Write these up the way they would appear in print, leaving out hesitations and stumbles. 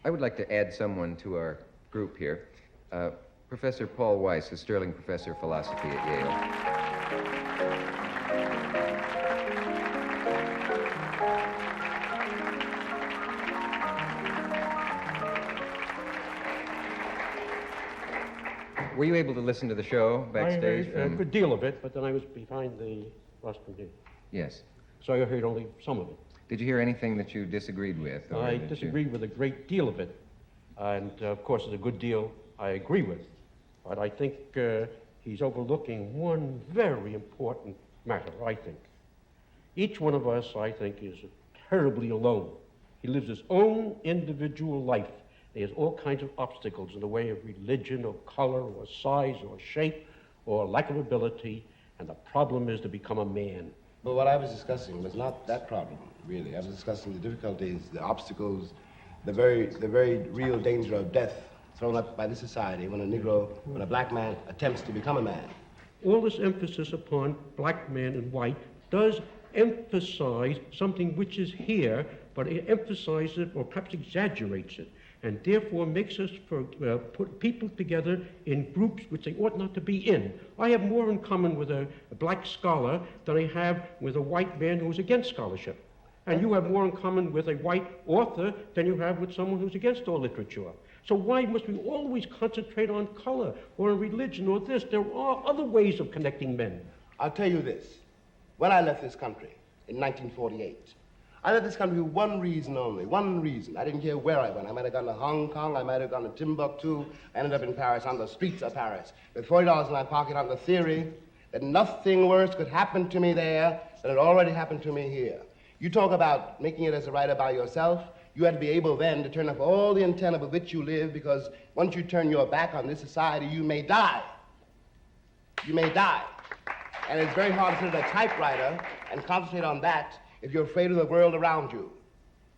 I would like to add someone to our group here. Professor Paul Weiss, a Sterling Professor of Philosophy at Yale. Were you able to listen to the show backstage? I heard a good deal of it, but then I was behind the rostrum here. Yes. So I heard only some of it. Did you hear anything that you disagreed with? I disagreed with a great deal of it. And, of course, there's a good deal I agree with. But I think he's overlooking one very important matter, I think. Each one of us, I think, is terribly alone. He lives his own individual life. He has all kinds of obstacles in the way of religion or color or size or shape or lack of ability, and the problem is to become a man. But what I was discussing was not that problem, really. I was discussing the difficulties, the obstacles, the very real danger of death thrown up by this society when a black man attempts to become a man. All this emphasis upon black man and white does emphasize something which is here, but it emphasizes it or perhaps exaggerates it, and therefore makes us put people together in groups which they ought not to be in. I have more in common with a black scholar than I have with a white man who's against scholarship. And you have more in common with a white author than you have with someone who's against all literature. So why must we always concentrate on color or on religion or this? There are other ways of connecting men. I'll tell you this. When I left this country in 1948, I left this country for one reason only, one reason. I didn't care where I went. I might have gone to Hong Kong, I might have gone to Timbuktu. I ended up in Paris, on the streets of Paris, with $40 in my pocket on the theory that nothing worse could happen to me there than had already happened to me here. You talk about making it as a writer by yourself. You have to be able then to turn off all the antenna with which you live, because once you turn your back on this society, you may die. You may die. And it's very hard to sit at a typewriter and concentrate on that if you're afraid of the world around you.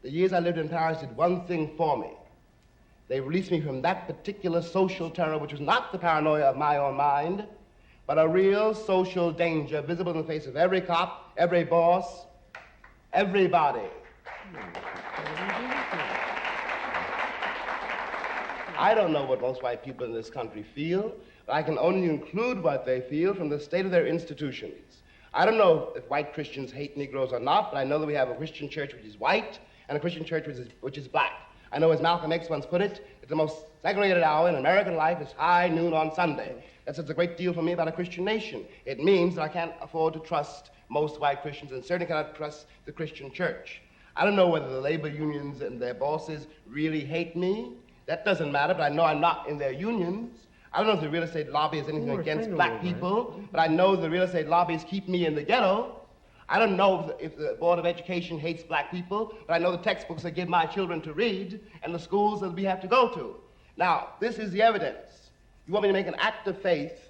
The years I lived in Paris did one thing for me. They released me from that particular social terror, which was not the paranoia of my own mind, but a real social danger visible in the face of every cop, every boss, everybody. I don't know what most white people in this country feel, but I can only include what they feel from the state of their institutions. I don't know if white Christians hate Negroes or not, but I know that we have a Christian church which is white and a Christian church which is black. I know, as Malcolm X once put it, that the most segregated hour in American life is high noon on Sunday. That says a great deal for me about a Christian nation. It means that I can't afford to trust most white Christians and certainly cannot trust the Christian church. I don't know whether the labor unions and their bosses really hate me. That doesn't matter, but I know I'm not in their unions. I don't know if the real estate lobby has anything against black people, but I know the real estate lobbies keep me in the ghetto. I don't know if the Board of Education hates black people, but I know the textbooks they give my children to read and the schools that we have to go to. Now, this is the evidence. You want me to make an act of faith,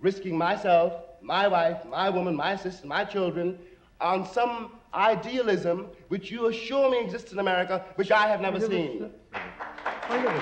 risking myself, my wife, my woman, my sister, my children, on some idealism which you assure me exists in America, which I have never seen. I never